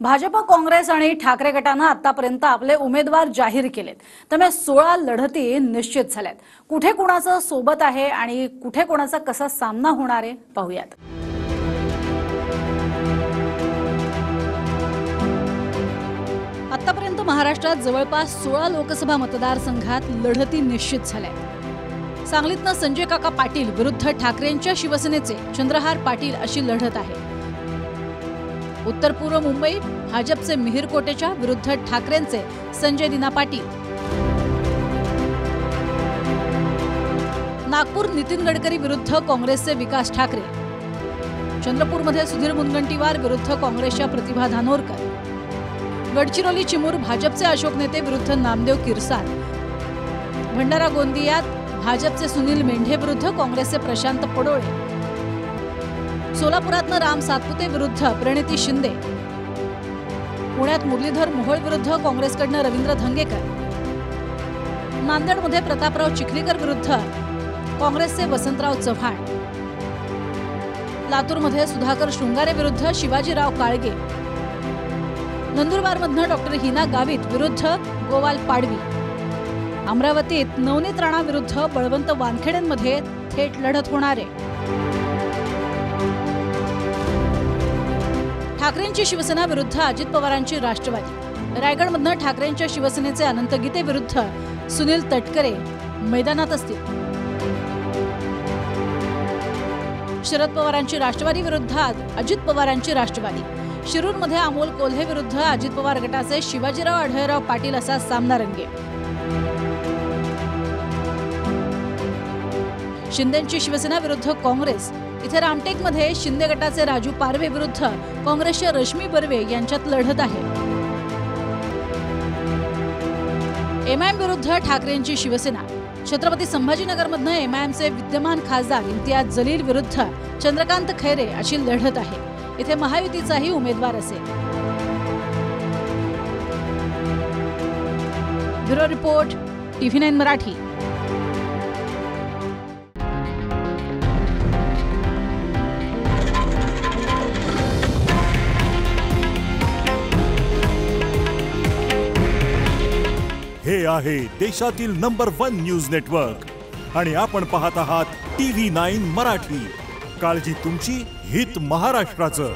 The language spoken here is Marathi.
भाजप, काँग्रेस आणि ठाकरे गटानं आतापर्यंत आपले उमेदवार जाहीर केलेत। त्यामुळे 16 लढती निश्चित झाल्यात। कुठे कोणाचं सोबत आहे आणि कुठे कोणाचा कसा सामना होणार आहे पाहूयात। आतापर्यंत महाराष्ट्रात जवळपास 16 लोकसभा मतदारसंघात लढती निश्चित झाल्यात। सांगलीतनं संजय काका पाटील विरुद्ध ठाकरेंच्या शिवसेनेचे चंद्रहार पाटील अशी लढत आहे। उत्तर पूर्व मुंबई भाजपचे मिहिर कोटेच्या विरुद्ध ठाकरेंचे संजय दिना पाटील। नागपूर नितीन गडकरी विरुद्ध काँग्रेसचे विकास ठाकरे। चंद्रपूरमध्ये सुधीर मुनगंटीवार विरुद्ध काँग्रेसच्या प्रतिभा धानोरकर। गडचिरोली चिमूर भाजपचे अशोक नेते विरुद्ध नामदेव किरसाट। भंडारा गोंदियात भाजपचे सुनील मेंढे विरुद्ध काँग्रेसचे प्रशांत पडोळे। सोलापुरातनं राम सातपुते विरुद्ध प्रणिती शिंदे। पुण्यात मुरलीधर मोहोळ विरुद्ध काँग्रेसकडनं रवींद्र धंगेकर। नांदेडमध्ये प्रतापराव चिखलीकर विरुद्ध काँग्रेसचे वसंतराव चव्हाण। लातूरमध्ये सुधाकर शृंगारे विरुद्ध शिवाजीराव काळगे। नंदुरबारमधनं डॉक्टर हिना गावित विरुद्ध गोवाल पाडवी। अमरावतीत नवनीत राणा विरुद्ध बळवंत वानखेडेंमध्ये थेट लढत होणार आहे। ठाकरेंची शिवसेना विरुद्ध अजित पवारांची राष्ट्रवादी। रायगडमधनं ठाकरेंच्या शिवसेनेचे अनंत गीते विरुद्ध सुनील तटकरे मैदानात असतील। शरद पवारांची राष्ट्रवादी विरुद्ध अजित पवारांची राष्ट्रवादी। शिरूरमध्ये अमोल कोल्हे विरुद्ध अजित पवार गटाचे शिवाजीराव आढळराव पाटील असा सामना रंगेल। शिंदेंची शिवसेना विरुद्ध काँग्रेस। इथे रामटेकमध्ये शिंदे गटाचे राजू पारवे विरुद्ध काँग्रेसच्या रश्मी बर्वे यांच्यात लढत आहे। एमआयएम विरुद्ध ठाकरेंची शिवसेना। छत्रपती संभाजीनगरमधनं एमआयएमचे विद्यमान खासदार इम्तियाज जलील विरुद्ध चंद्रकांत खैरे अशी लढत आहे। इथे महायुतीचाही उमेदवार असेल। Bureau report TV9 Marathi. हे आहे देशातील नंबर 1 न्यूज नेटवर्क आणि आपण पाहत आहात TV9 मराठी। काळजी तुमची, हित महाराष्ट्राचं।